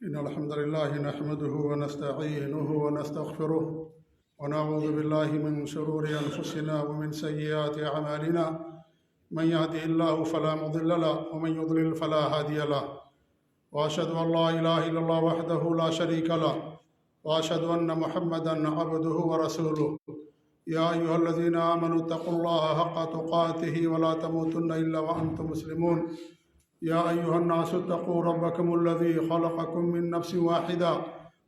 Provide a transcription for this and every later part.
إن الحمد لله نحمده ونستعينه ونستغفره ونعوذ بالله من شرور أنفسنا ومن سيئات أعمالنا من يهده الله فلا مضل له ومن يضلل فلا هادي له وأشهد أن لا إله إلا الله وحده لا شريك له وأشهد أن محمدا عبده ورسوله يا أيها الذين آمنوا اتقوا الله حق تقاته ولا تموتن إلا وأنتم مسلمون يا أيها الناس اتقوا ربكم الذي خلقكم من نفس واحدة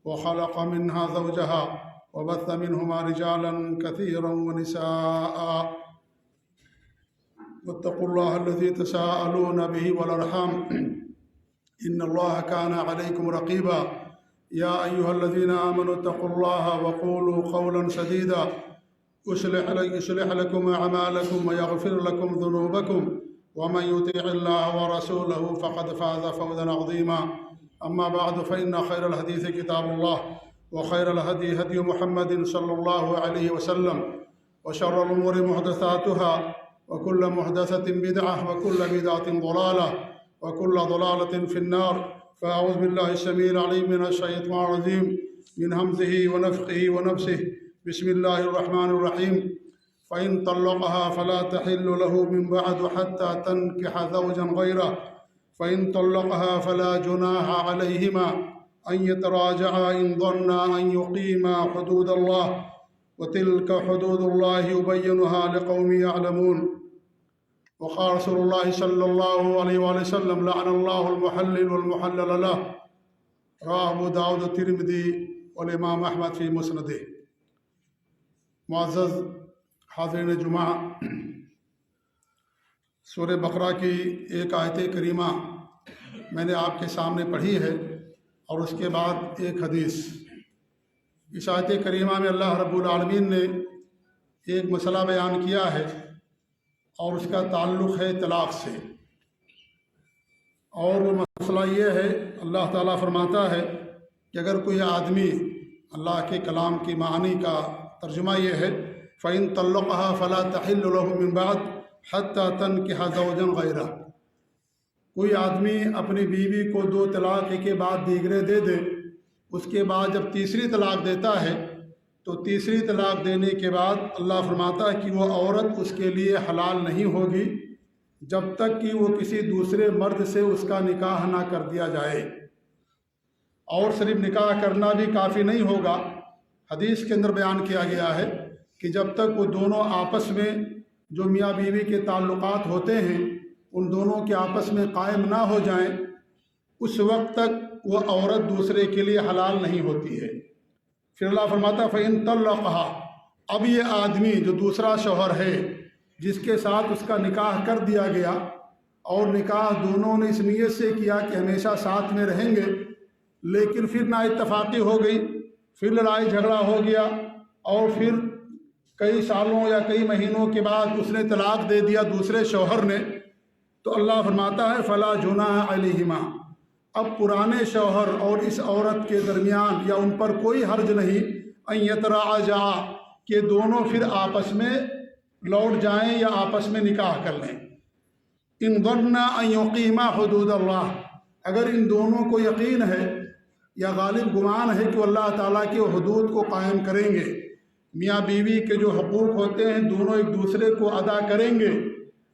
وخلق منها زوجها وبث منهما رجالا كثيرا ونساء واتقوا الله الذي تساءلون به والأرحام إن الله كان عليكم رقيبا يا أيها الذين آمنوا اتقوا الله وقولوا قولا سديدا يصلح لكم أعمالكم ويغفر لكم ذنوبكم ومن يطع الله ورسوله فقد فاز فوزا عظيما أما بعد فإن خير الحديث كتاب الله وخير الهدي هدي محمد صلى الله عليه وسلم وشر الأمور محدثاتها وكل محدثة بدعة وكل بدعة ضلالة وكل ضلالة في النار فأعوذ بالله السميع العليم من الشيطان الرجيم من همزه ونفخه ونفسه بسم الله الرحمن الرحيم فإن طلقها فلا تحل له من بعد حتى تنكح زوجا غيره فإن طلقها فلا جناح عليهما أن يتراجعا إن ظنا أن يقيما حدود الله وتلك حدود الله يبينها لقوم يعلمون وقال رسول الله صلى الله عليه وآله وسلم لعن الله المحلل والمحلل له رواه أبو داود الترمذي والإمام أحمد في مسنده. معزز حاضرین جمعہ، سورہ بقرہ کی ایک آیت کریمہ میں نے آپ کے سامنے پڑھی ہے اور اس کے بعد ایک حدیث. اس آیت کریمہ میں اللہ رب العالمین نے ایک مسئلہ بیان کیا ہے اور اس کا تعلق ہے طلاق سے. اور وہ مسئلہ یہ ہے، اللہ تعالیٰ فرماتا ہے کہ اگر کوئی آدمی، اللہ کے کلام کی معانی کا ترجمہ یہ ہے فَإِن طَلَّقَهَا فَلَا تَحِلُّ لَهُ مِن بَعْدُ حَتَّى تَنكِحَ زَوْجًا غَيْرَهُ. کوئی آدمی اپنی بیوی کو 2 طلاق کے بعد دیگرے دے دے، اس کے بعد جب تیسری طلاق دیتا ہے تو تیسری طلاق دینے کے بعد اللہ فرماتا ہے کہ وہ عورت اس کے لیے حلال نہیں ہوگی جب تک کہ وہ کسی دوسرے مرد سے اس کا نکاح نہ کر دیا جائے. اور صرف نکاح کرنا بھی کافی نہیں ہوگا. حدیث کے اندر بیان کیا گیا ہے کہ جب تک وہ دونوں آپس میں جو میاں بیوی کے تعلقات ہوتے ہیں ان دونوں کے آپس میں قائم نہ ہو جائیں، اس وقت تک وہ عورت دوسرے کے لیے حلال نہیں ہوتی ہے. پھر اللہ فرماتا فَإِن طَلَّقَهَا، اب یہ آدمی جو دوسرا شوہر ہے جس کے ساتھ اس کا نکاح کر دیا گیا اور نکاح دونوں نے اس نیت سے کیا کہ ہمیشہ ساتھ میں رہیں گے، لیکن پھر نا اتفاقی ہو گئی، پھر لڑائی جھگڑا ہو گیا اور پھر کئی سالوں یا کئی مہینوں کے بعد اس نے طلاق دے دیا دوسرے شوہر نے، تو اللہ فرماتا ہے فلا جناح علیہما، اب پرانے شوہر اور اس عورت کے درمیان یا ان پر کوئی حرج نہیں ان یتراجعا، کہ دونوں پھر آپس میں لوٹ جائیں یا آپس میں نکاح کر لیں. ان ظنا ان یقیما حدود اللہ، اگر ان دونوں کو یقین ہے یا غالب گمان ہے کہ وہ اللہ تعالیٰ کے حدود کو قائم کریں گے، میاں بیوی کے جو حقوق ہوتے ہیں دونوں ایک دوسرے کو ادا کریں گے،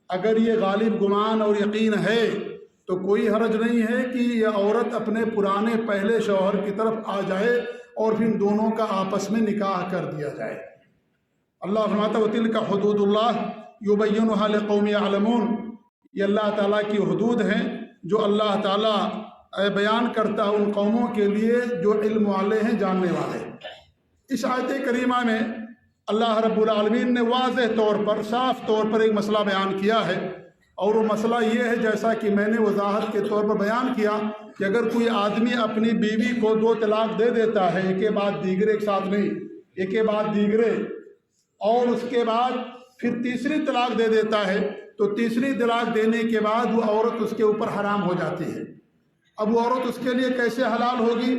اگر یہ غالب گمان اور یقین ہے تو کوئی حرج نہیں ہے کہ یہ عورت اپنے پرانے پہلے شوہر کی طرف آ جائے اور پھر دونوں کا آپس میں نکاح کر دیا جائے. اللہ فرماتا وَتِلْكَ حُدُودُ اللَّهِ يُبَيِّنُهَا لِقَوْمٍ يَعْلَمُونَ، یہ اللہ تعالیٰ کی حدود ہیں جو اللہ تعالیٰ بیان کرتا ہے ان قوموں کے لیے جو علم والے ہیں، جاننے والے. اس آیت کریمہ میں اللہ رب العالمین نے واضح طور پر، صاف طور پر ایک مسئلہ بیان کیا ہے، اور وہ مسئلہ یہ ہے جیسا کہ میں نے وضاحت کے طور پر بیان کیا کہ اگر کوئی آدمی اپنی بیوی کو 2 طلاق دے دیتا ہے، ایک کے بعد دیگرے، ایک ساتھ نہیں، ایک کے بعد دیگرے، اور اس کے بعد پھر تیسری طلاق دے دیتا ہے، تو تیسری طلاق دینے کے بعد وہ عورت اس کے اوپر حرام ہو جاتی ہے. اب وہ عورت اس کے لیے کیسے حلال ہوگی؟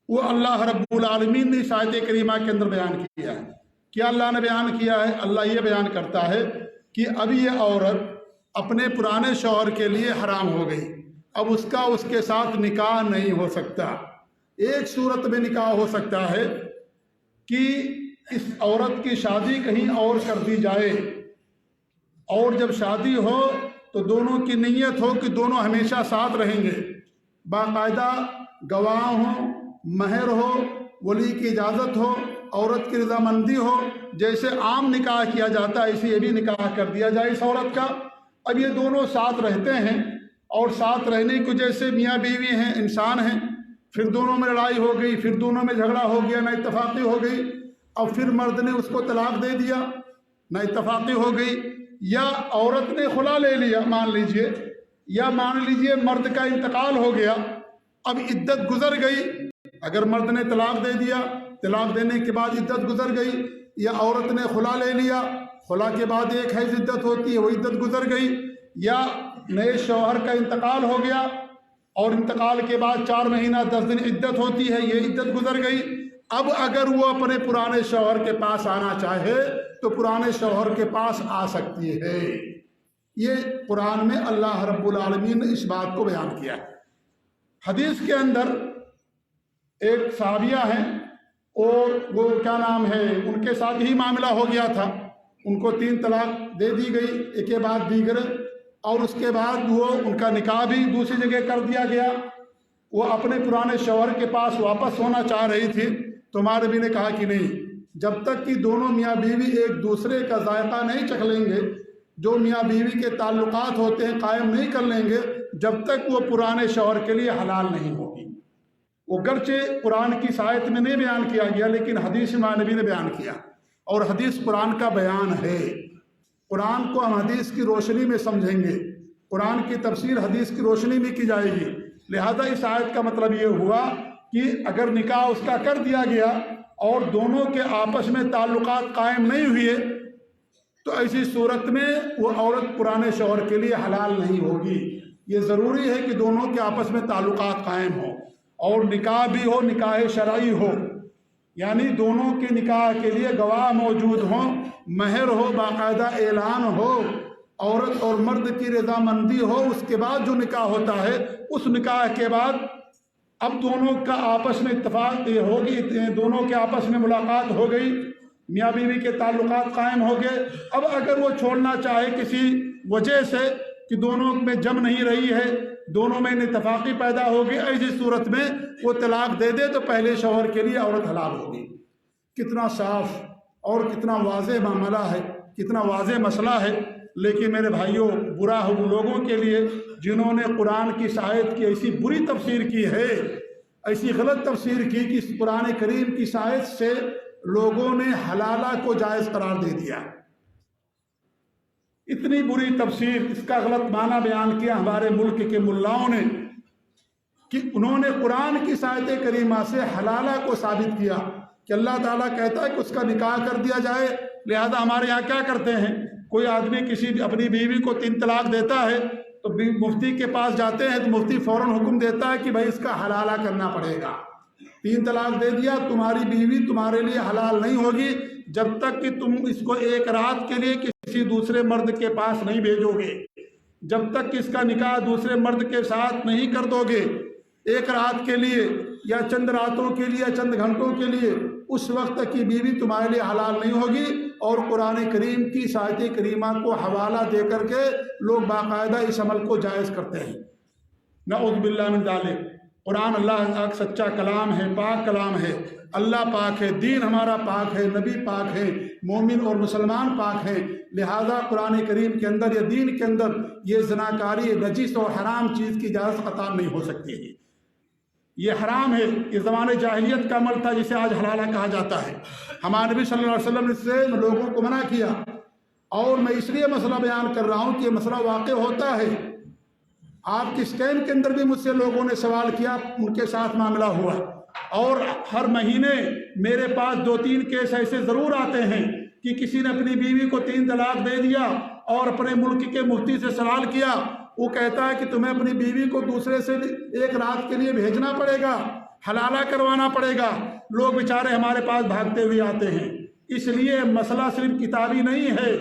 وہ اللہ رب العالمین نے اس آیت کریمہ کے اندر بیان کیا ہے. کیا اللہ نے بیان کیا ہے؟ اللہ یہ بیان کرتا ہے کہ اب یہ عورت اپنے پرانے شوہر کے لیے حرام ہو گئی. اب اس کا اس کے ساتھ نکاح نہیں ہو سکتا۔ ایک صورت میں نکاح ہو سکتا ہے کہ اس عورت کی شادی کہیں اور کر دی جائے، اور جب شادی ہو تو دونوں کی نیت ہو کہ دونوں ہمیشہ ساتھ رہیں گے، باقاعدہ گواہ ہوں، مہر ہو، ولی کی اجازت ہو، عورت کی رضامندی ہو، جیسے عام نکاح کیا جاتا ہے اسی یہ بھی نکاح کر دیا جائے اس عورت کا۔ اب یہ دونوں ساتھ رہتے ہیں اور ساتھ رہنے کی وجہ سے میاں بیوی ہیں، انسان ہیں، پھر دونوں میں لڑائی ہو گئی، پھر دونوں میں جھگڑا ہو گیا، نہ اتفاقی ہو گئی، اب پھر مرد نے اس کو طلاق دے دیا، نہ اتفاقی ہو گئی، یا عورت نے خلا لے لیا مان لیجئے، یا مان لیجئے مرد کا انتقال ہو گیا، اب عدت گزر گئی، اگر مرد نے طلاق دے دیا، طلاق دینے کے بعد عدت گزر گئی، یا عورت نے خلا لے لیا، خلا کے بعد ایک حیض عدت ہوتی ہے وہ عدت گزر گئی، یا نئے شوہر کا انتقال ہو گیا اور انتقال کے بعد 4 مہینہ 10 دن عدت ہوتی ہے، یہ عدت گزر گئی۔ اب اگر وہ اپنے پرانے شوہر کے پاس آنا چاہے تو پرانے شوہر کے پاس آ سکتی ہے۔ یہ قرآن میں اللہ رب العالمین نے اس بات کو بیان کیا ہے۔ حدیث کے اندر ایک صحابیہ ہیں اور وہ کیا نام ہے، ان کے ساتھ یہی معاملہ ہو گیا تھا، ان کو 3 طلاق دے دی گئی ایک کے بعد دیگر، اور اس کے بعد وہ ان کا نکاح بھی دوسری جگہ کر دیا گیا۔ وہ اپنے پرانے شوہر کے پاس واپس ہونا چاہ رہی تھی تو ہمارے نبی نے کہا کہ نہیں، جب تک کہ دونوں میاں بیوی ایک دوسرے کا ذائقہ نہیں چکھ لیں گے، جو میاں بیوی کے تعلقات ہوتے ہیں قائم نہیں کر لیں گے، جب تک وہ پرانے شوہر کے لیے حلال نہیں ہوگی۔ وہ گرچہ قرآن کی آیت میں نہیں بیان کیا گیا لیکن حدیث میں نبی نے بیان کیا، اور حدیث قرآن کا بیان ہے۔ قرآن کو ہم حدیث کی روشنی میں سمجھیں گے، قرآن کی تفسیر حدیث کی روشنی میں کی جائے گی، لہذا اس آیت کا مطلب یہ ہوا کہ اگر نکاح اس کا کر دیا گیا اور دونوں کے آپس میں تعلقات قائم نہیں ہوئے تو ایسی صورت میں وہ عورت پرانے شوہر کے لیے حلال نہیں ہوگی۔ یہ ضروری ہے کہ دونوں کے آپس میں تعلقات قائم ہوں اور نکاح بھی ہو، نکاح شرعی ہو، یعنی دونوں کے نکاح کے لیے گواہ موجود ہوں، مہر ہو، باقاعدہ اعلان ہو، عورت اور مرد کی رضامندی ہو، اس کے بعد جو نکاح ہوتا ہے اس نکاح کے بعد اب دونوں کا آپس میں اتفاق ہوگی، دونوں کے آپس میں ملاقات ہو گئی، میاں بیوی کے تعلقات قائم ہو گئے۔ اب اگر وہ چھوڑنا چاہے کسی وجہ سے کہ دونوں میں جم نہیں رہی ہے، دونوں میں اتفاقی پیدا ہوگی، ایسی صورت میں وہ طلاق دے دے تو پہلے شوہر کے لیے عورت حلال ہوگی۔ کتنا صاف اور کتنا واضح معاملہ ہے، کتنا واضح مسئلہ ہے، لیکن میرے بھائیوں برا ہے ان لوگوں کے لیے جنہوں نے قرآن کی آیت کی ایسی بری تفسیر کی ہے، ایسی غلط تفسیر کی کہ اس قرآن کریم کی آیت سے لوگوں نے حلالہ کو جائز قرار دے دیا۔ اتنی بری تفسیر، اس کا غلط معنی بیان کیا ہمارے ملک کے ملاؤں نے کہ انہوں نے قرآن کی آیت کریمہ سے حلالہ کو ثابت کیا کہ اللہ تعالیٰ کہتا ہے کہ اس کا نکاح کر دیا جائے، لہذا ہمارے یہاں کیا کرتے ہیں، کوئی آدمی کسی اپنی بیوی کو 3 طلاق دیتا ہے تو مفتی کے پاس جاتے ہیں تو مفتی فوراً حکم دیتا ہے کہ بھائی اس کا حلالہ کرنا پڑے گا۔ 3 طلاق دے دیا، تمہاری بیوی تمہارے لیے حلال نہیں ہوگی جب تک کہ تم اس کو ایک رات کے لیے کسی دوسرے مرد کے پاس نہیں بھیجو گے، جب تک کہ اس کا نکاح دوسرے مرد کے ساتھ نہیں کر دو گے، ایک رات کے لیے یا چند راتوں کے لیے یا چند گھنٹوں کے لیے، اس وقت تک کی بیوی تمہارے لیے حلال نہیں ہوگی۔ اور قرآن کریم کی آیت کریمہ کو حوالہ دے کر کے لوگ باقاعدہ اس عمل کو جائز کرتے ہیں۔ نعوذ باللہ من ذالک۔ قرآن اللہ کا سچا کلام ہے، پاک کلام ہے، اللہ پاک ہے، دین ہمارا پاک ہے، نبی پاک ہے، مومن اور مسلمان پاک ہیں، لہذا قرآن کریم کے اندر یا دین کے اندر یہ زناکاری، نجس اور حرام چیز کی اجازت قطعاً نہیں ہو سکتی ہے۔ یہ حرام ہے، یہ زمانے جاہلیت کا عمل تھا جسے آج حلالہ کہا جاتا ہے۔ ہمارے نبی صلی اللہ علیہ وسلم نے اس سے لوگوں کو منع کیا، اور میں اس لیے مسئلہ بیان کر رہا ہوں کہ یہ مسئلہ واقع ہوتا ہے۔ آپ کی اسکیم کے اندر بھی مجھ سے لوگوں نے سوال کیا، ان کے ساتھ معاملہ ہوا، اور ہر مہینے میرے پاس 2-3 کیس ایسے ضرور آتے ہیں کہ کسی نے اپنی بیوی کو 3 طلاق دے دیا اور اپنے ملک کے مفتی سے سوال کیا، وہ کہتا ہے کہ تمہیں اپنی بیوی کو دوسرے سے ایک رات کے لیے بھیجنا پڑے گا، حلالہ کروانا پڑے گا۔ لوگ بیچارے ہمارے پاس بھاگتے ہوئے آتے ہیں۔ اس لیے مسئلہ صرف کتابی نہیں ہے،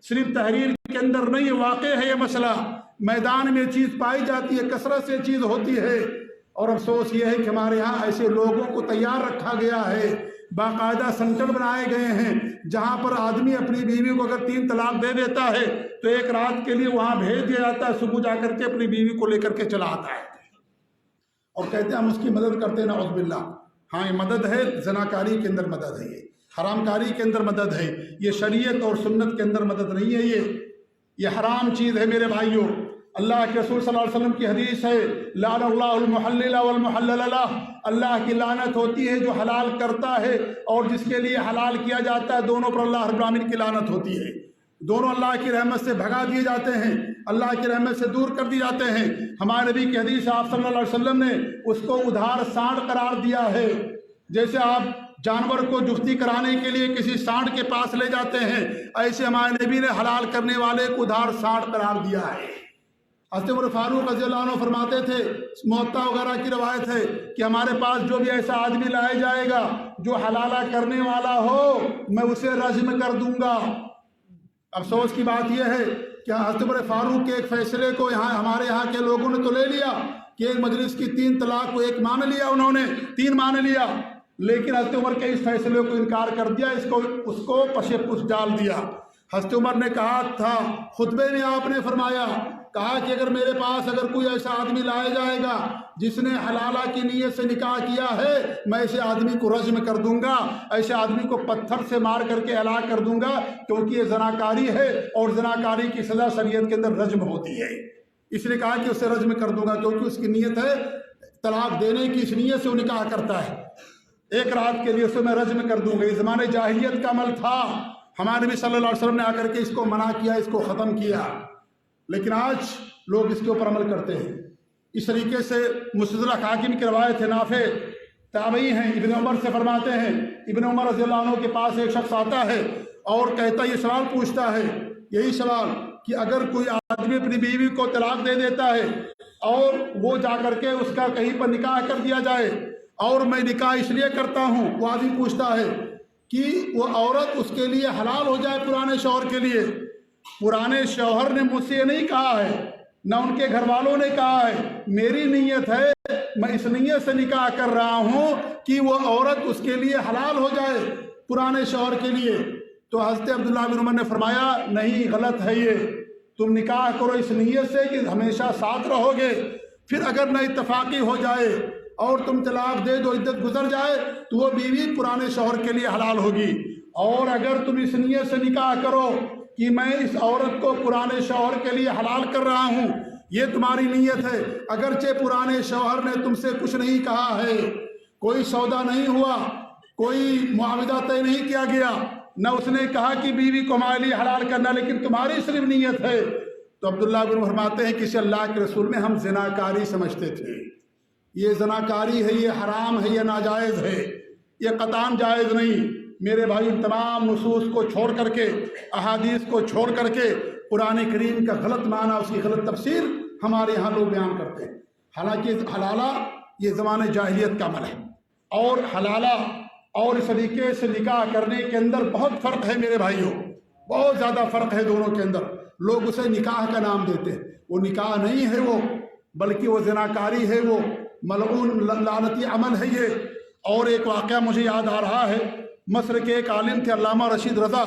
صرف تحریر کے اندر نہیں، واقع ہے یہ مسئلہ۔ میدان میں چیز پائی جاتی ہے، کثرت سے چیز ہوتی ہے۔ اور افسوس یہ ہے کہ ہمارے ہاں ایسے لوگوں کو تیار رکھا گیا ہے، باقاعدہ سینٹر بنائے گئے ہیں جہاں پر آدمی اپنی بیوی کو اگر 3 طلاق دے دیتا ہے تو ایک رات کے لیے وہاں بھیج دیا جاتا ہے، صبح جا کر کے اپنی بیوی کو لے کر کے چلا آتا ہے اور کہتے ہیں ہم اس کی مدد کرتے ہیں، نعوذ باللہ۔ ہاں، یہ مدد ہے، زناکاری کے اندر مدد ہے، یہ حرام کاری کے اندر مدد ہے، یہ شریعت اور سنت کے اندر مدد نہیں ہے، یہ حرام چیز ہے میرے بھائیوں۔ اللہ کے رسول صلی اللہ علیہ وسلم کی حدیث ہے، لعن اللہ المحلل والمحلل لہ، اللہ کی لعنت ہوتی ہے جو حلال کرتا ہے اور جس کے لیے حلال کیا جاتا ہے، دونوں پر اللہ رب العالمین کی لعنت ہوتی ہے، دونوں اللہ کی رحمت سے بھگا دیے جاتے ہیں، اللہ کی رحمت سے دور کر دیے جاتے ہیں۔ ہمارے نبی کی حدیث آپ صلی اللہ علیہ وسلم نے اس کو ادھار سانڈ قرار دیا ہے، جیسے آپ جانور کو جفتی کرانے کے لیے کسی سانڈ کے پاس لے جاتے ہیں، ایسے ہمارے نبی نے حلال کرنے والے کو ادھار سانڈ قرار دیا ہے۔ حضرت عمر فاروق رضی اللہ عنہ فرماتے تھے، موطا وغیرہ کی روایت ہے کہ ہمارے پاس جو بھی ایسا آدمی لایا جائے گا جو حلالہ کرنے والا ہو میں اسے رجم کر دوں گا۔ افسوس کی بات یہ ہے کہ حضرت عمر فاروق کے ایک فیصلے کو ہمارے یہاں کے لوگوں نے تو لے لیا کہ ایک مجلس کی 3 طلاق کو 1 مان لیا، انہوں نے 3 مان لیا، لیکن حضرت عمر کے اس فیصلے کو انکار کر دیا، اس کو پشے پش ڈال دیا۔ حضرت عمر نے کہا تھا، خطبے میں آپ نے فرمایا، کہا کہ اگر میرے پاس اگر کوئی ایسا آدمی لایا جائے گا جس نے حلالہ کی نیت سے نکاح کیا ہے میں ایسے آدمی کو رجم کر دوں گا، ایسے آدمی کو پتھر سے مار کر کے ہلاک کر دوں گا، کیونکہ یہ زناکاری ہے اور زناکاری کی سزا شریعت کے اندر رجم ہوتی ہے۔ اس نے کہا کہ اسے رجم کر دوں گا کیونکہ اس کی نیت ہے طلاق دینے کی، اس نیت سے وہ نکاح کرتا ہے، ایک رات کے لیے اسے میں رجم کر دوں گا۔ یہ زمانے جاہلیت کا عمل تھا، ہمارے نبی صلی اللہ علیہ وسلم نے آ کر کے اس کو منع کیا، اس کو ختم کیا، لیکن آج لوگ اس کے اوپر عمل کرتے ہیں۔ اس طریقے سے مستدرک حاکم کی روایت ہے، نافع تابعی ہیں، ابن عمر سے فرماتے ہیں، ابن عمر رضی اللہ عنہ کے پاس ایک شخص آتا ہے اور کہتا یہ سوال پوچھتا ہے، یہی سوال کہ اگر کوئی آدمی اپنی بیوی کو طلاق دے دیتا ہے اور وہ جا کر کے اس کا کہیں پر نکاح کر دیا جائے اور میں نکاح اس لیے کرتا ہوں، وہ آدمی پوچھتا ہے کہ وہ عورت اس کے لیے حلال ہو جائے پرانے شوہر کے لیے۔ پرانے شوہر نے مجھ سے یہ نہیں کہا ہے، نہ ان کے گھر والوں نے کہا ہے، میری نیت ہے، میں اس نیت سے نکاح کر رہا ہوں کہ وہ عورت اس کے لیے حلال ہو جائے پرانے شوہر کے لیے۔ تو حضرت عبداللہ بن عمر نے فرمایا نہیں، غلط ہے یہ، تم نکاح کرو اس نیت سے کہ ہمیشہ ساتھ رہو گے، پھر اگر نہ اتفاقی ہو جائے اور تم طلاق دے دو، عدت گزر جائے تو وہ بیوی پرانے شوہر کے لیے حلال ہوگی۔ اور اگر تم اس نیت سے نکاح کرو کہ میں اس عورت کو پرانے شوہر کے لیے حلال کر رہا ہوں، یہ تمہاری نیت ہے، اگرچہ پرانے شوہر نے تم سے کچھ نہیں کہا ہے، کوئی سودا نہیں ہوا، کوئی معاہدہ طے نہیں کیا گیا، نہ اس نے کہا کہ بیوی کو ہمارے لیے حلال کرنا، لیکن تمہاری صرف نیت ہے۔ تو عبداللہ بن فرماتے ہیں کسی اللہ کے رسول میں ہم زناکاری سمجھتے تھے، یہ زناکاری ہے، یہ حرام ہے، یہ ناجائز ہے، یہ قطعاً جائز نہیں۔ میرے بھائی تمام نصوص کو چھوڑ کر کے، احادیث کو چھوڑ کر کے قرآن کریم کا غلط معنی، اس کی غلط تفسیر ہمارے یہاں لوگ بیان کرتے ہیں۔ حالانکہ حلالہ یہ زمانے جاہلیت کا عمل ہے، اور حلالہ اور اس طریقے سے نکاح کرنے کے اندر بہت فرق ہے میرے بھائیوں، بہت زیادہ فرق ہے دونوں کے اندر۔ لوگ اسے نکاح کا نام دیتے ہیں، وہ نکاح نہیں ہے وہ، بلکہ وہ زناکاری ہے، وہ ملعون لعنتی عمل ہے یہ۔ اور ایک واقعہ مجھے یاد آ رہا ہے، مصر کے ایک عالم تھے علامہ رشید رضا،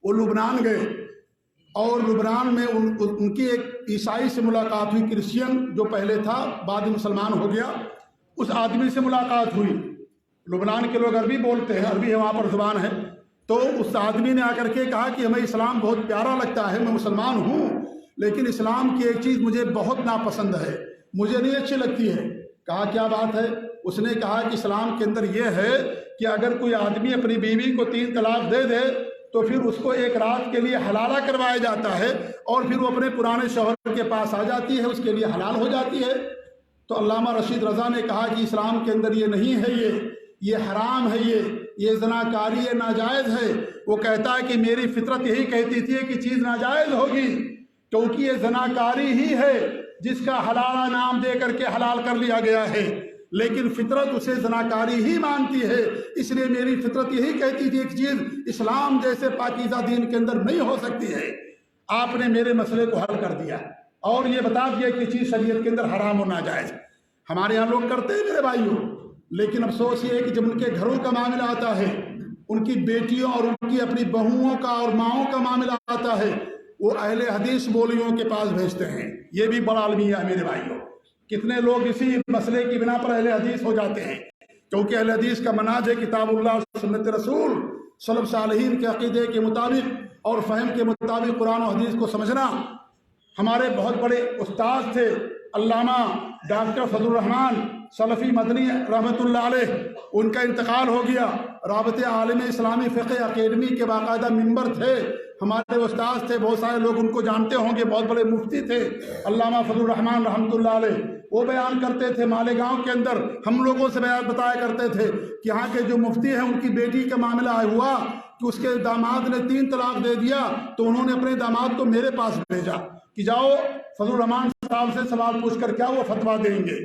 وہ لبنان گئے اور لبنان میں ان کی ایک عیسائی سے ملاقات ہوئی، کرسچین جو پہلے تھا بعد میں مسلمان ہو گیا، اس آدمی سے ملاقات ہوئی۔ لبنان کے لوگ عربی بولتے ہیں، عربی ہے وہاں پر زبان ہے، تو اس آدمی نے آ کر کے کہا کہ ہمیں اسلام بہت پیارا لگتا ہے، میں مسلمان ہوں، لیکن اسلام کی ایک چیز مجھے بہت ناپسند ہے، مجھے نہیں اچھی لگتی ہے۔ کہا کیا بات ہے؟ اس نے کہا کہ اسلام کے اندر یہ ہے کہ اگر کوئی آدمی اپنی بیوی کو 3 طلاق دے دے تو پھر اس کو ایک رات کے لیے حلالہ کروایا جاتا ہے اور پھر وہ اپنے پرانے شوہر کے پاس آ جاتی ہے، اس کے لیے حلال ہو جاتی ہے۔ تو علامہ رشید رضا نے کہا کہ اسلام کے اندر یہ نہیں ہے، یہ حرام ہے، یہ زناکاری ہے، ناجائز ہے۔ وہ کہتا ہے کہ میری فطرت یہی کہتی تھی کہ چیز ناجائز ہوگی، کیونکہ یہ زناکاری ہی ہے جس کا حلالہ نام دے کر کے حلال کر لیا گیا ہے، لیکن فطرت اسے زناکاری ہی مانتی ہے۔ اس لیے میری فطرت یہی کہتی تھی ایک چیز اسلام جیسے پاکیزہ دین کے اندر نہیں ہو سکتی ہے۔ آپ نے میرے مسئلے کو حل کر دیا اور یہ بتا دیا کہ چیز شریعت کے اندر حرام اور ناجائز۔ ہمارے یہاں لوگ کرتے ہیں میرے بھائیوں، لیکن افسوس یہ ہے کہ جب ان کے گھروں کا معاملہ آتا ہے، ان کی بیٹیوں اور ان کی اپنی بہوؤں کا اور ماؤں کا معاملہ آتا ہے، وہ اہل حدیث مولویوں کے پاس بھیجتے ہیں۔ یہ بھی بڑا المیہ ہے میرے بھائیوں۔ کتنے لوگ اسی مسئلے کی بنا پر اہل حدیث ہو جاتے ہیں، کیونکہ اہل حدیث کا منہج ہے کتاب اللہ سنت رسول سلف صالحین کے عقیدے کے مطابق اور فہم کے مطابق قرآن و حدیث کو سمجھنا۔ ہمارے بہت بڑے استاد تھے علامہ ڈاکٹر فضل الرحمان سلفی مدنی رحمۃ اللہ علیہ، ان کا انتقال ہو گیا۔ رابطہ عالم اسلامی فقہ اکیڈمی کے باقاعدہ ممبر تھے، ہمارے استاد تھے، بہت سارے لوگ ان کو جانتے ہوں گے، بہت بڑے مفتی تھے علامہ فضل الرحمان رحمۃ اللہ علیہ۔ وہ بیان کرتے تھے مالیگاؤں کے اندر، ہم لوگوں سے بتایا کرتے تھے کہ یہاں کے جو مفتی ہیں ان کی بیٹی کا معاملہ ہوا کہ اس کے داماد نے 3 طلاق دے دیا، تو انہوں نے اپنے داماد کو میرے پاس بھیجا کہ جاؤ فضل الرحمان صاحب سے سوال پوچھ کر کیا وہ فتویٰ دیں گے۔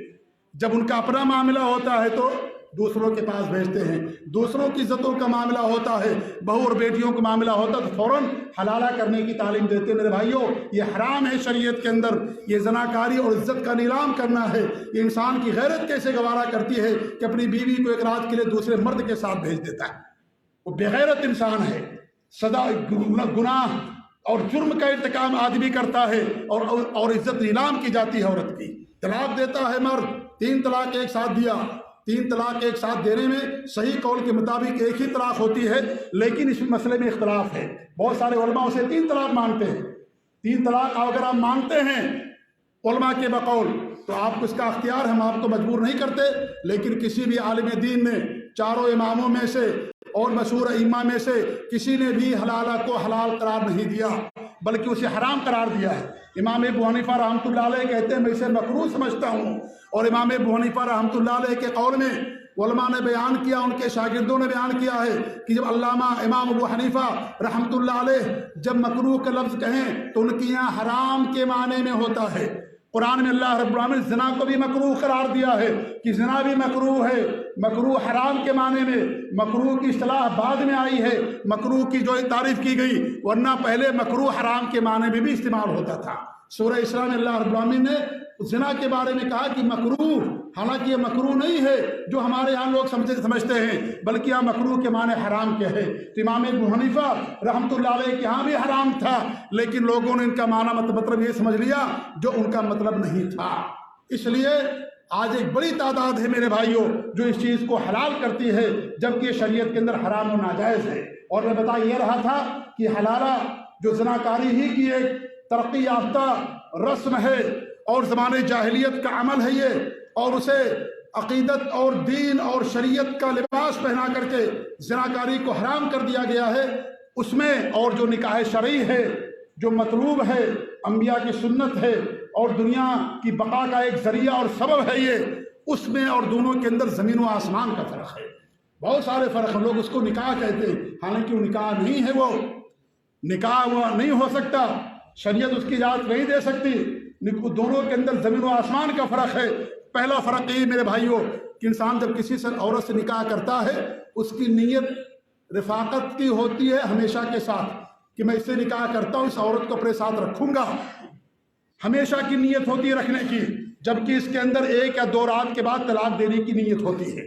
جب ان کا اپنا معاملہ ہوتا ہے تو دوسروں کے پاس بھیجتے ہیں، دوسروں کی عزتوں کا معاملہ ہوتا ہے، بہو اور بیٹیوں کا معاملہ ہوتا ہے تو فوراً حلالہ کرنے کی تعلیم دیتے ہیں۔ میرے بھائیوں، یہ حرام ہے شریعت کے اندر، یہ زناکاری اور عزت کا نیلام کرنا ہے۔ یہ انسان کی غیرت کیسے گوارا کرتی ہے کہ اپنی بیوی کو ایک رات کے لیے دوسرے مرد کے ساتھ بھیج دیتا ہے۔ وہ بغیرت انسان ہے، سدا گناہ اور جرم کا ارتکاب آدمی کرتا ہے اور عزت نیلام کی جاتی ہے عورت کی۔ طلاق دیتا ہے مرد، 3 طلاق ایک ساتھ دیا، 3 طلاق ایک ساتھ دینے میں صحیح قول کے مطابق ایک ہی طلاق ہوتی ہے، لیکن اس مسئلے میں اختلاف ہے۔ بہت سارے علماء اسے 3 طلاق مانتے ہیں۔ 3 طلاق اگر آپ مانتے ہیں علماء کے بقول تو آپ کو اس کا اختیار، ہم آپ کو مجبور نہیں کرتے، لیکن کسی بھی عالم دین نے 4 اماموں میں سے اور مشہور ائمہ میں سے کسی نے بھی حلالہ کو حلال قرار نہیں دیا، بلکہ اسے حرام قرار دیا ہے۔ امام ابو حنیفہ رحمۃ اللہ علیہ کہتے ہیں میں اسے مکروہ سمجھتا ہوں، اور امام ابو حنیفہ رحمۃ اللہ علیہ کے قول میں علماء نے بیان کیا، ان کے شاگردوں نے بیان کیا ہے کہ جب علامہ امام ابو حنیفہ رحمۃ اللہ علیہ جب مکروہ کا لفظ کہیں تو ان کے یہاں حرام کے معنی میں ہوتا ہے۔ قرآن میں اللہ رب العالمین نے زنا کو بھی مکروہ قرار دیا ہے کہ زنا بھی مکروہ ہے، مکروہ حرام کے معنی میں۔ مکروہ کی اصطلاح بعد میں آئی ہے، مکروہ کی جو تعریف کی گئی، ورنہ پہلے مکروہ حرام کے معنی میں بھی استعمال ہوتا تھا۔ سورہ اسراء میں اللہ رب العالمین نے زنا کے بارے میں کہا کہ مکروہ، حالانکہ یہ مکروہ نہیں ہے جو ہمارے ہاں لوگ سمجھتے ہیں، بلکہ یہاں مکروہ کے معنی حرام کے ہے۔ تو امام ابو حنیفہ رحمۃ اللہ علیہ کے ہاں بھی حرام تھا، لیکن لوگوں نے ان کا معنی مطلب یہ سمجھ لیا جو ان کا مطلب نہیں تھا۔ اس لیے آج ایک بڑی تعداد ہے میرے بھائیوں جو اس چیز کو حلال کرتی ہے، جبکہ شریعت کے اندر حرام و ناجائز ہے۔ اور میں بتا یہ رہا تھا کہ حلالہ جو زناکاری ہی کی ایک ترقی یافتہ رسم ہے اور زمانے جاہلیت کا عمل ہے یہ، اور اسے عقیدت اور دین اور شریعت کا لباس پہنا کر کے زناکاری کو حرام کر دیا گیا ہے۔ اس میں اور جو نکاح شرعی ہے، جو مطلوب ہے، انبیاء کی سنت ہے اور دنیا کی بقا کا ایک ذریعہ اور سبب ہے یہ، اس میں اور دونوں کے اندر زمین و آسمان کا فرق ہے، بہت سارے فرق ہیں۔ لوگ اس کو نکاح کہتے ہیں، حالانکہ وہ نکاح نہیں ہے، وہ نکاح وہ نہیں ہو سکتا، شریعت اس کی اجازت نہیں دے سکتی۔ دونوں کے اندر زمین و آسمان کا فرق ہے۔ پہلا فرق یہ میرے بھائیوں کہ انسان جب کسی سے عورت سے نکاح کرتا ہے، اس کی نیت رفاقت کی ہوتی ہے ہمیشہ کے ساتھ کہ میں اس سے نکاح کرتا ہوں، اس عورت کو اپنے ساتھ رکھوں گا، ہمیشہ کی نیت ہوتی ہے رکھنے کی، جبکہ اس کے اندر 1 یا 2 رات کے بعد طلاق دینے کی نیت ہوتی ہے۔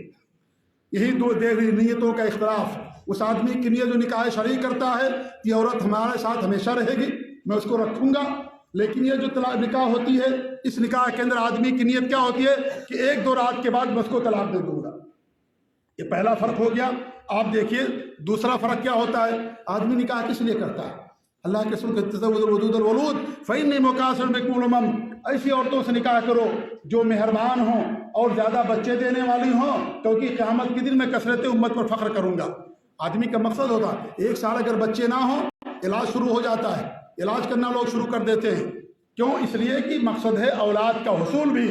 یہی 2 نیتوں کا اختلاف۔ اس آدمی کی نیت جو نکاح شرعی کرتا ہے کہ عورت ہمارے ساتھ ہمیشہ رہے گی، میں اس کو رکھوں گا، لیکن یہ جو نکاح ہوتی ہے، اس نکاح کے اندر آدمی کی نیت کیا ہوتی ہے کہ 1-2 رات کے بعد میں اس کو طلاق دے دوں گا۔ یہ پہلا فرق ہو گیا۔ آپ دیکھیے دوسرا فرق کیا ہوتا ہے، آدمی نکاح کس لیے کرتا ہے؟ اللہ کے رسول کہتے ہیں الودود الولود فإنی مکاثر بکم الامم، ایسی عورتوں سے نکاح کرو جو مہربان ہوں اور زیادہ بچے دینے والی ہوں، کیونکہ قیامت کے دن میں کثرت امت پر فخر کروں گا۔ آدمی کا مقصد ہوتا ہے 1 سال اگر بچے نہ ہوں علاج شروع ہو جاتا ہے، علاج کرنا لوگ شروع کر دیتے ہیں۔ کیوں؟ اس لیے کہ مقصد ہے اولاد کا حصول بھی،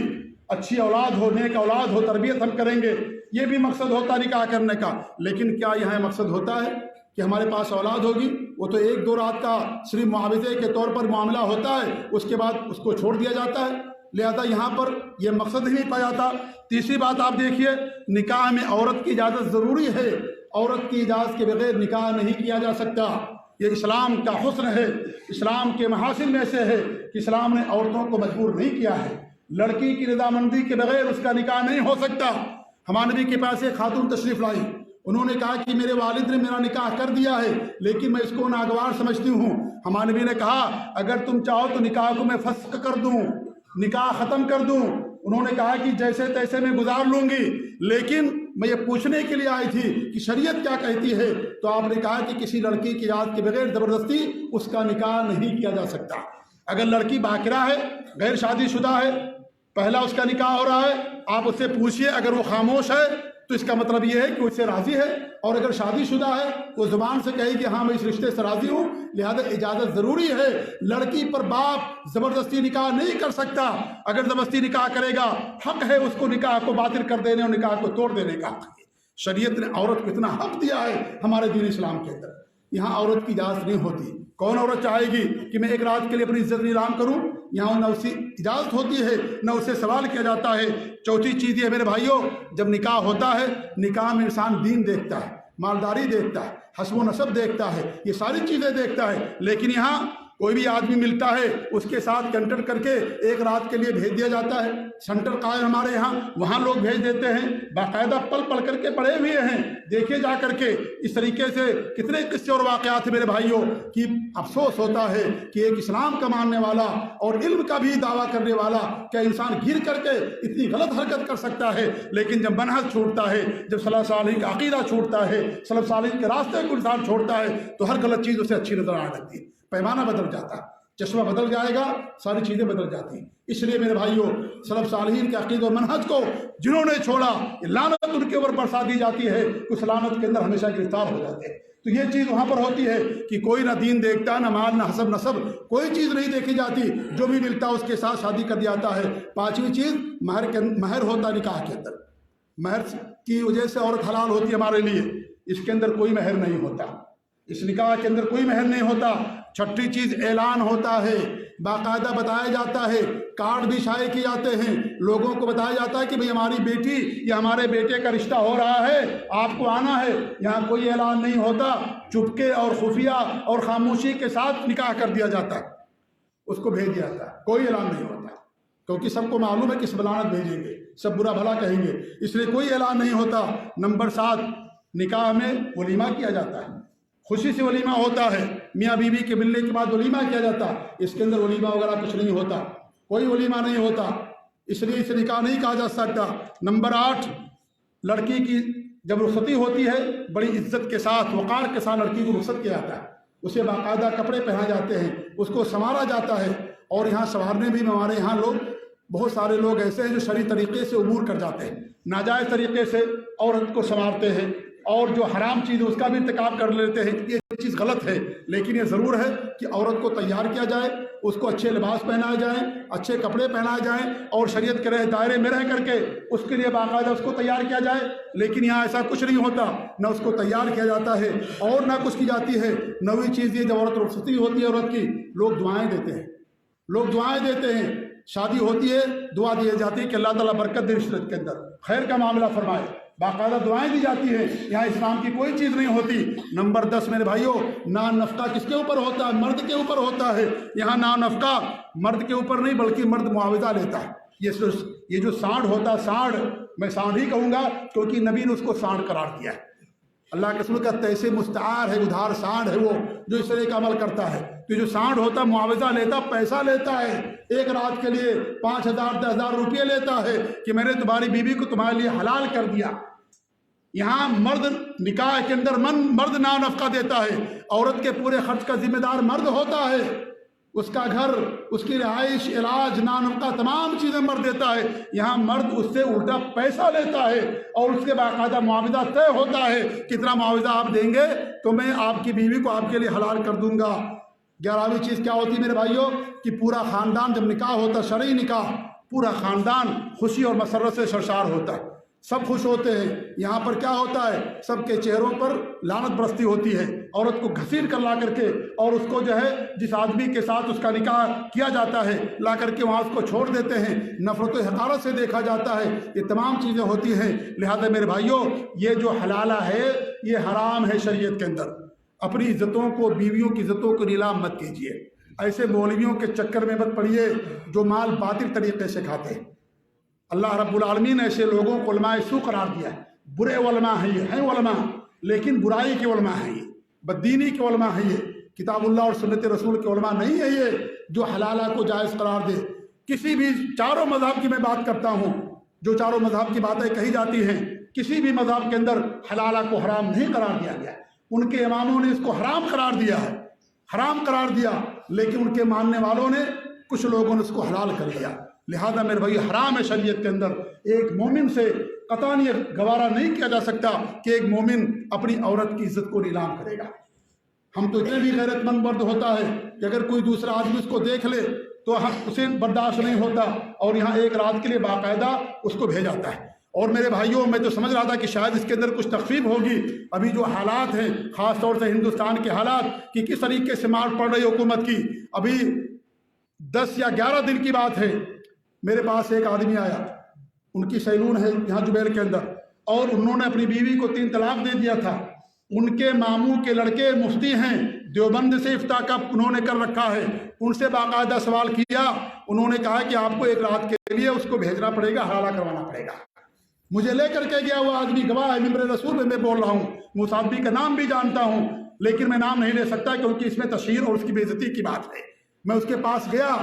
اچھی اولاد ہو، نیک اولاد ہو، تربیت ہم کریں گے، یہ بھی مقصد ہوتا ہے نکاح کرنے کا۔ لیکن کیا یہاں مقصد ہوتا ہے کہ ہمارے پاس اولاد ہوگی؟ وہ تو 1-2 رات کا صرف معاوضے کے طور پر معاملہ ہوتا ہے، اس کے بعد اس کو چھوڑ دیا جاتا ہے، لہذا یہاں پر یہ مقصد ہی نہیں پایا جاتا۔ تیسری بات آپ دیکھیے، نکاح میں عورت کی اجازت ضروری ہے، عورت کی اجازت کے بغیر نکاح نہیں کیا جا سکتا۔ یہ اسلام کا حسن ہے، اسلام کے محاسن میں سے ہے کہ اسلام نے عورتوں کو مجبور نہیں کیا ہے، لڑکی کی رضامندی کے بغیر اس کا نکاح نہیں ہو سکتا۔ ہمارے نبی کے پاس ایک خاتون تشریف لائی، انہوں نے کہا کہ میرے والد نے میرا نکاح کر دیا ہے لیکن میں اس کو ناگوار سمجھتی ہوں۔ ہمارے نبی نے کہا اگر تم چاہو تو نکاح کو میں فسخ کر دوں، نکاح ختم کر دوں۔ انہوں نے کہا کہ جیسے تیسے میں گزار لوں گی، لیکن میں یہ پوچھنے کے لیے آئی تھی کہ شریعت کیا کہتی ہے۔ تو آپ نے کہا کہ کسی لڑکی کی اجازت کے بغیر زبردستی اس کا نکاح نہیں کیا جا سکتا۔ اگر لڑکی باکرہ ہے، غیر شادی شدہ ہے، پہلا اس کا نکاح ہو رہا ہے، آپ اس سے پوچھئے، اگر وہ خاموش ہے تو اس کا مطلب یہ ہے کہ وہ اس سے راضی ہے، اور اگر شادی شدہ ہے وہ زبان سے کہے کہ ہاں میں اس رشتے سے راضی ہوں، لہذا اجازت ضروری ہے۔ لڑکی پر باپ زبردستی نکاح نہیں کر سکتا، اگر زبردستی نکاح کرے گا حق ہے اس کو نکاح کو باطل کر دینے اور نکاح کو توڑ دینے کا۔ شریعت نے عورت کو اتنا حق دیا ہے ہمارے دین اسلام کے اندر، یہاں عورت کی اجازت نہیں ہوتی۔ کون عورت چاہے گی کہ میں ایک رات کے لیے اپنی عزت نیلام کروں؟ یہاں نہ اسی اجازت ہوتی ہے نہ اسے سوال کیا جاتا ہے۔ چوتھی چیز یہ ہے میرے بھائیوں، جب نکاح ہوتا ہے، نکاح میں انسان دین دیکھتا ہے، مالداری دیکھتا ہے، حسب و نسب دیکھتا ہے، یہ ساری چیزیں دیکھتا ہے۔ لیکن یہاں کوئی بھی آدمی ملتا ہے اس کے ساتھ کنٹیکٹ کر کے ایک رات کے لیے بھیج دیا جاتا ہے۔ سینٹر قائم ہمارے یہاں، وہاں لوگ بھیج دیتے ہیں، باقاعدہ پل پل کر کے پڑے ہوئے ہیں، دیکھے جا کر کے۔ اس طریقے سے کتنے قصے اور واقعات ہیں میرے بھائیوں کہ افسوس ہوتا ہے کہ ایک اسلام کا ماننے والا اور علم کا بھی دعویٰ کرنے والا کیا انسان گر کر کے اتنی غلط حرکت کر سکتا ہے؟ لیکن جب منہج چھوٹتا ہے، جب سلف صالحین کا عقیدہ چھوٹتا ہے، سلف صالحین کے راستے کو انسان چھوڑتا ہے تو ہر غلط چیز اسے اچھی نظر آنے لگتی ہے، پیمانہ بدل جاتا ہے، چشمہ بدل جائے گا، ساری چیزیں بدل جاتی ہیں۔ اس لیے میرے بھائیوں، سلف صالحین کے عقیدہ اور منہج کو جنہوں نے چھوڑا، یہ لعنت ان کے اوپر برسا دی جاتی ہے، اس لعنت کے اندر ہمیشہ گرفتار ہو جاتے ہیں۔ تو یہ چیز وہاں پر ہوتی ہے کہ کوئی نہ دین دیکھتا، نہ مال، نہ حسب نسب، کوئی چیز نہیں دیکھی جاتی، جو بھی ملتا اس کے ساتھ شادی کر دیا جاتا ہے۔ پانچویں چیز مہر ہوتا نکاح کے اندر، مہر کی وجہ سے عورت حلال ہوتی ہے ہمارے لیے، اس کے اندر کوئی مہر نہیں ہوتا، اس نکاح کے اندر کوئی مہر نہیں ہوتا۔ چھٹی چیز اعلان ہوتا ہے، باقاعدہ بتایا جاتا ہے، کارڈ بھی شائع کیے جاتے ہیں، لوگوں کو بتایا جاتا ہے کہ بھئی ہماری بیٹی یا ہمارے بیٹے کا رشتہ ہو رہا ہے، آپ کو آنا ہے۔ یہاں کوئی اعلان نہیں ہوتا، چپکے اور خفیہ اور خاموشی کے ساتھ نکاح کر دیا جاتا ہے، اس کو بھیج دیا جاتا ہے، کوئی اعلان نہیں ہوتا، کیونکہ سب کو معلوم ہے کہ سب لعنت بھیجیں گے، سب برا بھلا کہیں گے، اس لیے کوئی اعلان نہیں ہوتا۔ نمبر 7، نکاح میں ولیمہ کیا جاتا ہے، خوشی سے ولیمہ ہوتا ہے، میاں بیوی کے ملنے کے بعد ولیمہ کیا جاتا ہے، اس کے اندر ولیمہ وغیرہ کچھ نہیں ہوتا، کوئی ولیمہ نہیں ہوتا، اس لیے اسے نکاح نہیں کہا جا سکتا۔ نمبر 8، لڑکی کی جب رخصتی ہوتی ہے، بڑی عزت کے ساتھ، وقار کے ساتھ لڑکی کو رخصت کیا جاتا ہے، اسے باقاعدہ کپڑے پہنا جاتے ہیں، اس کو سنوارا جاتا ہے۔ اور یہاں سنوارنے بھی ہمارے یہاں لوگ، بہت سارے لوگ ایسے ہیں جو شرعی طریقے سے امور کر جاتے ہیں، ناجائز طریقے سے عورت کو سنوارتے ہیں، اور جو حرام چیز ہے اس کا بھی ارتکاب کر لیتے ہیں۔ یہ چیز غلط ہے، لیکن یہ ضرور ہے کہ عورت کو تیار کیا جائے، اس کو اچھے لباس پہنائے جائیں، اچھے کپڑے پہنائے جائیں، اور شریعت کے دائرے میں رہ کر کے اس کے لیے باقاعدہ اس کو تیار کیا جائے۔ لیکن یہاں ایسا کچھ نہیں ہوتا، نہ اس کو تیار کیا جاتا ہے اور نہ کچھ کی جاتی ہے۔ نویں چیز یہ، جب عورت رخصتی ہوتی ہے عورت کی، لوگ دعائیں دیتے ہیں، لوگ دعائیں دیتے ہیں، شادی ہوتی ہے دعا دی جاتی ہے کہ اللہ تعالیٰ برکت دے رشتے کے اندر، خیر کا معاملہ فرمائے، باقاعدہ دعائیں دی جاتی ہیں۔ یہاں اسلام کی کوئی چیز نہیں ہوتی۔ نمبر 10 میرے بھائیوں، نان نفقہ کس کے اوپر ہوتا ہے؟ مرد کے اوپر ہوتا ہے۔ یہاں نان نفقہ مرد کے اوپر نہیں بلکہ مرد معاوضہ لیتا ہے۔ یہ جو سانڈ ہوتا ہے، سانڈ میں سانڈ ہی کہوں گا کیونکہ نبی نے اس کو سانڈ قرار دیا ہے۔ اللہ کے رسول کا تیسے مستعار ہے، ادھار سانڈ ہے وہ جو اس طرح کا عمل کرتا ہے۔ تو جو سانڈ ہوتا ہے معاوضہ لیتا، پیسہ لیتا ہے، ایک رات کے لیے 5,000 10,000 روپئے لیتا ہے کہ میں نے تمہاری بیوی کو تمہارے لیے حلال کر دیا۔ یہاں مرد نکاح کے اندر مرد نان نفقہ دیتا ہے، عورت کے پورے خرچ کا ذمہ دار مرد ہوتا ہے، اس کا گھر، اس کی رہائش، علاج، نان نفقہ تمام چیزیں مرد دیتا ہے۔ یہاں مرد اس سے الٹا پیسہ لیتا ہے اور اس کے باقاعدہ معاوضہ طے ہوتا ہے، کتنا معاوضہ آپ دیں گے تو میں آپ کی بیوی کو آپ کے لیے حلال کر دوں گا۔ 11ویں چیز کیا ہوتی ہے میرے بھائیوں کہ پورا خاندان جب نکاح ہوتا، شرعی نکاح، پورا خاندان خوشی اور مسرت سے سرشار ہوتا ہے، سب خوش ہوتے ہیں۔ یہاں پر کیا ہوتا ہے؟ سب کے چہروں پر لعنت برستی ہوتی ہے، عورت کو گھسیٹ کر لا کر کے، اور اس کو جو ہے جس آدمی کے ساتھ اس کا نکاح کیا جاتا ہے لا کر کے وہاں اس کو چھوڑ دیتے ہیں، نفرت و حقارت سے دیکھا جاتا ہے۔ یہ تمام چیزیں ہوتی ہیں۔ لہذا میرے بھائیوں، یہ جو حلالہ ہے یہ حرام ہے شریعت کے اندر۔ اپنی عزتوں کو، بیویوں کی عزتوں کو نیلام مت کیجیے، ایسے مولویوں کے چکر میں مت پڑیے جو مال باطل طریقے سے کھاتے ہیں۔ اللہ رب العالمین نے ایسے لوگوں کو علماء سوء قرار دیا ہے۔ برے علماء ہیں یہ، ہیں علماء لیکن برائی کے علماء ہیں یہ، بددینی کے علماء ہیں یہ، کتاب اللہ اور سنت رسول کے علماء نہیں ہے یہ جو حلالہ کو جائز قرار دے۔ کسی بھی چاروں مذہب کی میں بات کرتا ہوں، جو چاروں مذہب کی باتیں کہی جاتی ہیں، کسی بھی مذہب کے اندر حلالہ کو حرام نہیں قرار دیا گیا ہے۔ ان کے اماموں نے اس کو حرام قرار دیا ہے، حرام قرار دیا، لیکن ان کے ماننے والوں نے، کچھ لوگوں نے اس کو حلال کر لیا۔ لہذا میرے بھائی حرام ہے شریعت کے اندر۔ ایک مومن سے قطعاً یہ گوارا نہیں کیا جا سکتا کہ ایک مومن اپنی عورت کی عزت کو نیلام کرے گا۔ ہم تو اتنے بھی غیرت مند مرد ہوتا ہے کہ اگر کوئی دوسرا آدمی اس کو دیکھ لے تو اسے برداشت نہیں ہوتا، اور یہاں ایک رات کے لیے باقاعدہ اس کو بھیج جاتا ہے۔ اور میرے بھائیوں، میں تو سمجھ رہا تھا کہ شاید اس کے اندر کچھ تخفیف ہوگی۔ ابھی جو حالات ہیں، خاص طور سے ہندوستان کے حالات کہ کس طریقے سے مار پڑ رہی حکومت کی، ابھی 10 یا 11 دن کی بات ہے، میرے پاس ایک آدمی آیا، ان کی سیلون ہے یہاں جبیل کے اندر، اور انہوں نے اپنی بیوی کو 3 طلاق دے دیا تھا۔ ان کے ماموں کے لڑکے مفتی ہیں، دیوبند سے افتاء کا انہوں نے کر رکھا ہے، ان سے باقاعدہ سوال کیا، انہوں نے کہا کہ آپ کو ایک رات کے لیے اس کو بھیجنا پڑے گا، حلالہ کروانا پڑے گا۔ مجھے لے کر کے گیا، وہ آدمی گواہ ہے، ممبر رسول میں بول رہا ہوں، مصابی کا نام بھی جانتا ہوں، لیکن میں نام نہیں لے سکتا کیونکہ اس میں تشہیر اور اس کی بے عزتی کی بات ہے۔ میں اس کے پاس گیا،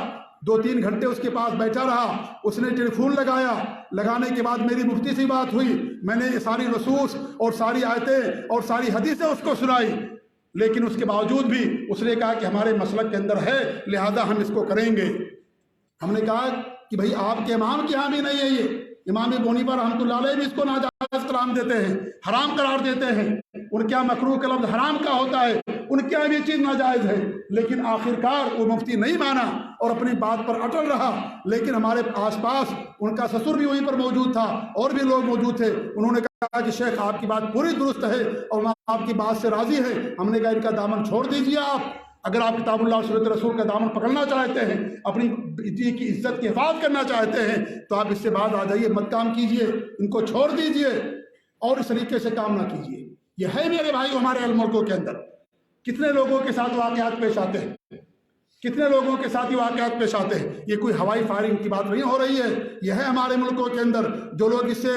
2-3 گھنٹے اس کے پاس بیٹھا رہا، اس نے ٹیلی فون لگایا، لگانے کے بعد میری مفتی سے بات ہوئی، میں نے یہ ساری نصوص اور ساری آیتیں اور ساری حدیثیں اس کو سنائی، لیکن اس کے باوجود بھی اس نے کہا کہ ہمارے مسلک کے اندر ہے، لہذا ہم اس کو کریں گے۔ ہم نے کہا کہ بھئی آپ کے امام کی حامی نہیں ہے یہ، امام ابو حنیفہ رحمۃ اللہ علیہ بھی اس کو ناجائز قرار دیتے ہیں، حرام قرار دیتے ہیں۔ ان کے یہاں مکروہ کا لفظ حرام کا ہوتا ہے، ان کے یہاں بھی چیز ناجائز ہے، لیکن آخرکار وہ مفتی نہیں مانا اور اپنی بات پر اٹل رہا۔ لیکن ہمارے آس پاس ان کا سسر بھی وہیں پر موجود تھا، اور بھی لوگ موجود تھے، انہوں نے کہا کہ شیخ آپ کی بات پوری درست ہے اور ہم آپ کی بات سے راضی ہیں۔ ہم نے کہا ان کا دامن چھوڑ دیجیے آپ، اگر آپ کتاب اللہ اور سنت رسول کا دامن پکڑنا چاہتے ہیں، اپنی بیٹی کی عزت کی حفاظت کرنا چاہتے ہیں، تو آپ اس سے بعد آ جائیے، مت کام کیجیے، ان کو چھوڑ دیجیے اور اس طریقے سے کام نہ کیجیے۔ یہ ہے میرے بھائی ہمارے ملکوں کے اندر کتنے لوگوں کے ساتھ واقعات پیش آتے ہیں، کتنے لوگوں کے ساتھ یہ واقعات پیش آتے ہیں۔ یہ کوئی ہوائی فائرنگ کی بات نہیں ہو رہی ہے، یہ ہے ہمارے ملکوں کے اندر۔ جو لوگ اس سے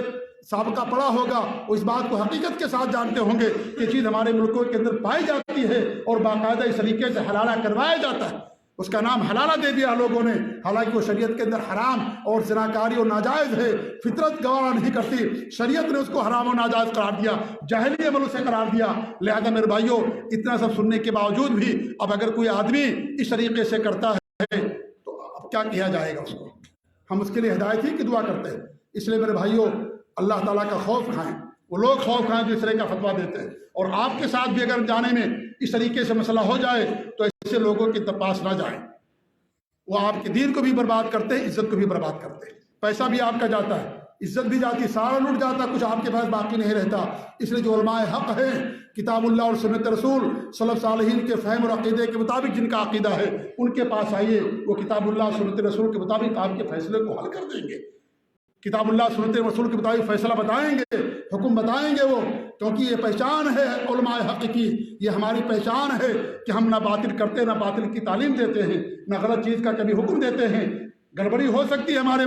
سابقہ پڑا ہوگا وہ اس بات کو حقیقت کے ساتھ جانتے ہوں گے کہ یہ چیز ہمارے ملکوں کے اندر پائی جاتی ہے اور باقاعدہ اس طریقے سے حلالہ کروایا جاتا ہے۔ اس کا نام حلالہ دے دیا لوگوں نے، حالانکہ وہ شریعت کے اندر حرام اور زناکاری اور ناجائز ہے، فطرت گوارا نہیں کرتی، شریعت نے اس کو حرام اور ناجائز قرار دیا، جاہلی عمل اسے قرار دیا۔ لہذا میرے بھائیوں، اتنا سب سننے کے باوجود بھی اب اگر کوئی آدمی اس طریقے سے کرتا ہے تو اب کیا کیا جائے گا اس کو؟ ہم اس کے لیے ہدایت ہی کی دعا کرتے ہیں۔ اس لیے میرے بھائیوں، اللہ تعالیٰ کا خوف کھائیں، وہ لوگ خوف کھائیں جو اس طرح کا فتویٰ دیتے ہیں، اور آپ کے ساتھ بھی اگر جانے میں اس طریقے سے مسئلہ ہو جائے تو ایسے لوگوں کے پاس نہ جائیں، وہ آپ کے دین کو بھی برباد کرتے ہیں، عزت کو بھی برباد کرتے ہیں، پیسہ بھی آپ کا جاتا ہے، عزت بھی جاتی، سارا لوٹ جاتا، کچھ آپ کے پاس باقی نہیں رہتا۔ اس لیے جو علماء حق ہیں، کتاب اللہ اور سنت رسول سلف صالحین کے فہم اور عقیدے کے مطابق جن کا عقیدہ ہے، ان کے پاس آئیے، وہ کتاب اللہ سنت رسول کے مطابق آپ کے فیصلے کو حل کر دیں گے، کتاب اللہ سنت رسول کے مطابق فیصلہ بتائیں گے، حکم بتائیں گے وہ، کیونکہ یہ پہچان ہے علماء حق کی، یہ ہماری پہچان ہے کہ ہم نہ باطل کرتے، نہ باطل کی تعلیم دیتے ہیں، نہ غلط چیز کا کبھی حکم دیتے ہیں۔ گڑبڑی ہو سکتی ہے ہمارے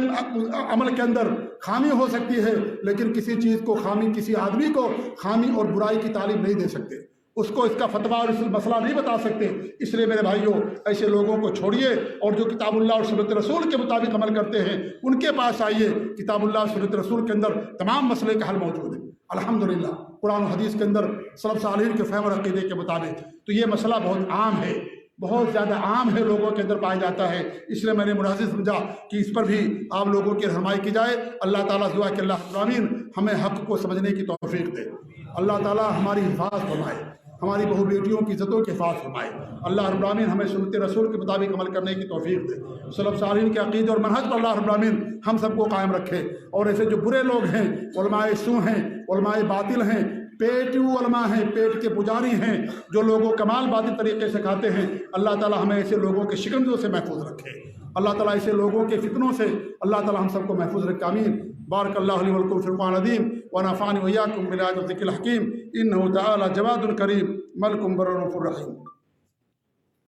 عمل کے اندر، خامی ہو سکتی ہے، لیکن کسی چیز کو خامی، کسی آدمی کو خامی اور برائی کی تعلیم نہیں دے سکتے، اس کو اس کا فتویٰ اور اس مسئلہ نہیں بتا سکتے۔ اس لیے میرے بھائیوں، ایسے لوگوں کو چھوڑیے اور جو کتاب اللہ اور سنت رسول کے مطابق عمل کرتے ہیں ان کے پاس آئیے۔ کتاب اللہ اور سنت رسول کے اندر تمام مسئلے کا حل موجود ہے الحمدللہ، قرآن و حدیث کے اندر سلف صالحین کے فہم اور عقیدے کے مطابق۔ تو یہ مسئلہ بہت عام ہے، بہت زیادہ عام ہے، لوگوں کے اندر پایا جاتا ہے، اس لیے میں نے مناسب سمجھا کہ اس پر بھی آپ لوگوں کی رہنمائی کی جائے۔ اللہ تعالیٰ دعا کہ اللہ العالمین ہمیں حق کو سمجھنے کی توفیق دے، اللہ تعالیٰ ہماری حفاظت فرمائے، ہماری بہو بیٹیوں کی عزتوں کی حفاظت فرمائے، اللہ رب العالمین ہمیں سنت رسول کے مطابق عمل کرنے کی توفیق دے، سلف صالحین کے عقیدے اور منہج پر اللہ رب العالمین ہم سب کو قائم رکھے۔ اور ایسے جو برے لوگ ہیں، علماء سوء ہیں، علماء باطل ہیں، پیٹو علماء ہیں، پیٹ کے پجاری ہیں، جو لوگوں کمال باطل طریقے سے کھاتے ہیں، اللہ تعالیٰ ہمیں ایسے لوگوں کے شکنجوں سے محفوظ رکھے، اللہ تعالیٰ ایسے لوگوں کے فتنوں سے اللہ تعالیٰ ہم سب کو محفوظ رکھے، آمین۔ بارک اللہ لی ولکم فی القرآن العظیم ونفعنی وإیاکم بالآیات والذکر الحکیم، انہ تعالی جواد کریم۔ ملک بر رؤوف الرحیم۔